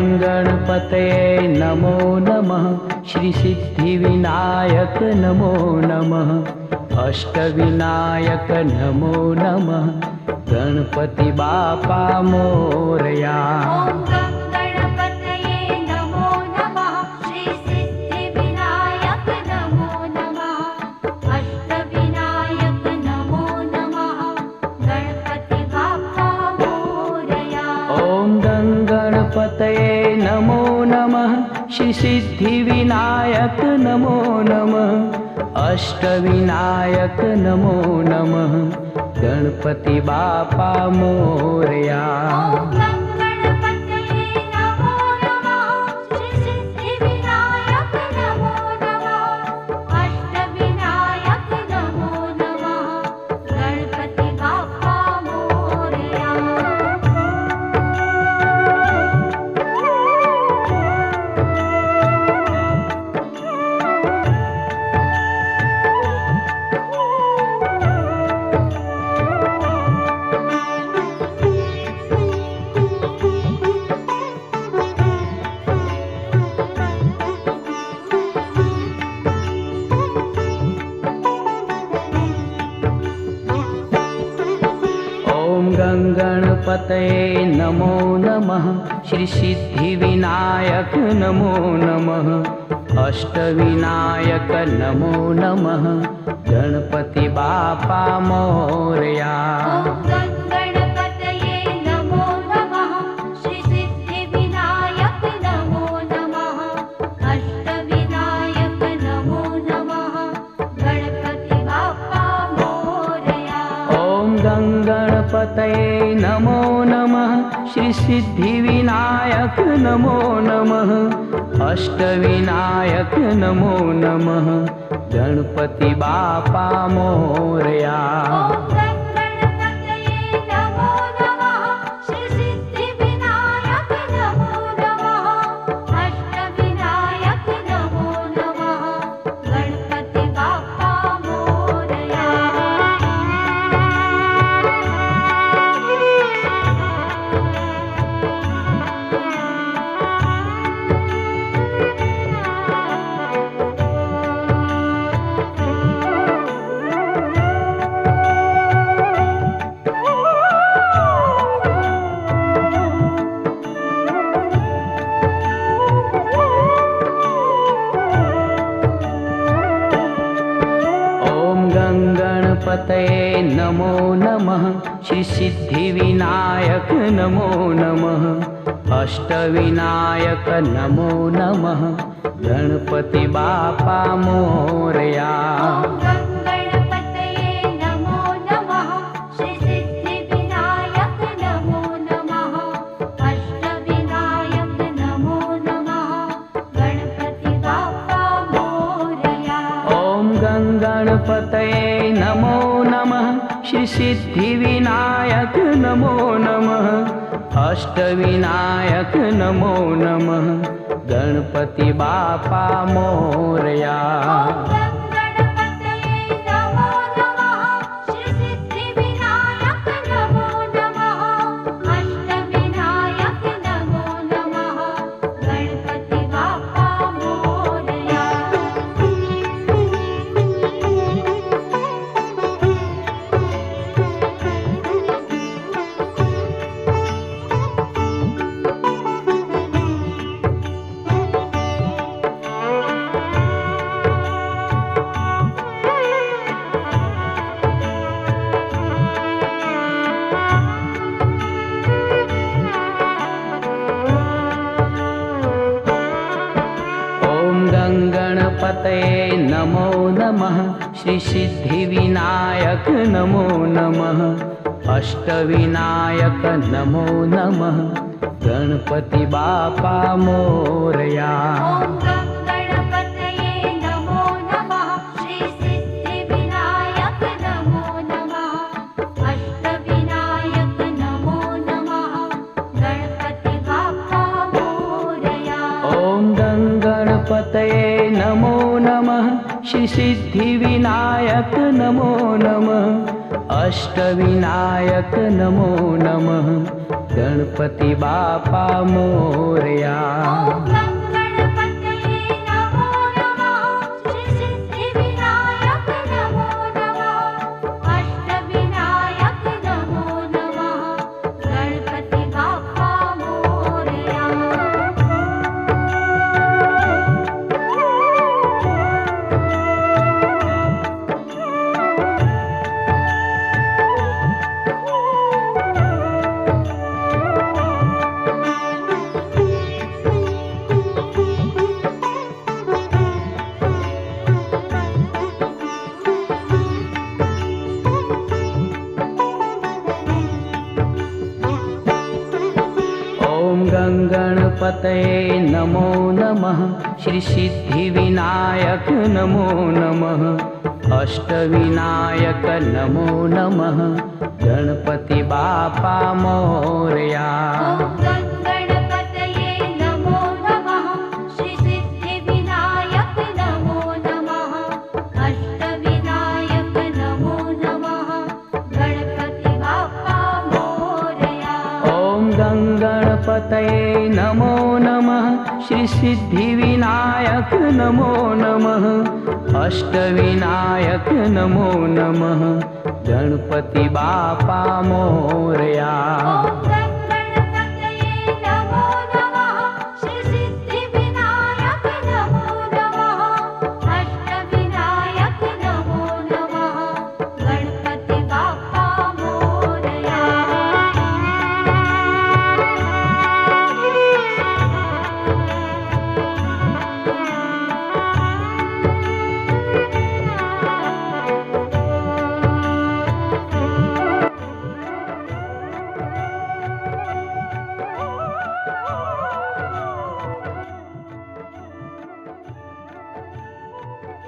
गणपतये नमो नमः। श्री सिद्धिविनायक नमो नमः। अष्टविनायक नमो नमः। गणपति बापा मोरया। गणपतये नमो नमः। श्री सिद्धिविनायक नमो नमः। अष्टविनायक नमो नमः। गणपति बापा मोरया। गणपतये नमो नमः। श्री सिद्धिविनायक नमो नमः। अष्टविनायक नमो नमः। गणपति बापा मोरया। गणपतये नमो नमः। श्री सिद्धिविनायक नमो नमः। अष्टविनायक नमो नमः। गणपति बापा मोरया। गणपतये नमो नमः। श्री सिद्धिविनायक नमो नमः। अष्टविनायक नमो नमः। गणपति बापा मोरया। गणपतये नमो नमः। श्री सिद्धिविनायक नमो नमः। अष्टविनायक नमो नमः। गणपति बापा मोरया। गणपतये नमो नमः। श्री सिद्धिविनायक नमो नमः। अष्टविनायक नमो नमः। गणपति बापा मोरया। गणपतये नमो नमः। श्री सिद्धिविनायक नमो नमः। अष्टविनायक नमो नमः। गणपति बापा मोरया। गणपतये नमो नमः, श्री सिद्धिविनायक नमो नमः, अष्टविनायक नमो नमः, गणपति बापा मोरया। गणपतये नमो नमः, श्री सिद्धिविनायक नमो नमः, अष्टविनायक नमो नमः, गणपति बापा मोरया।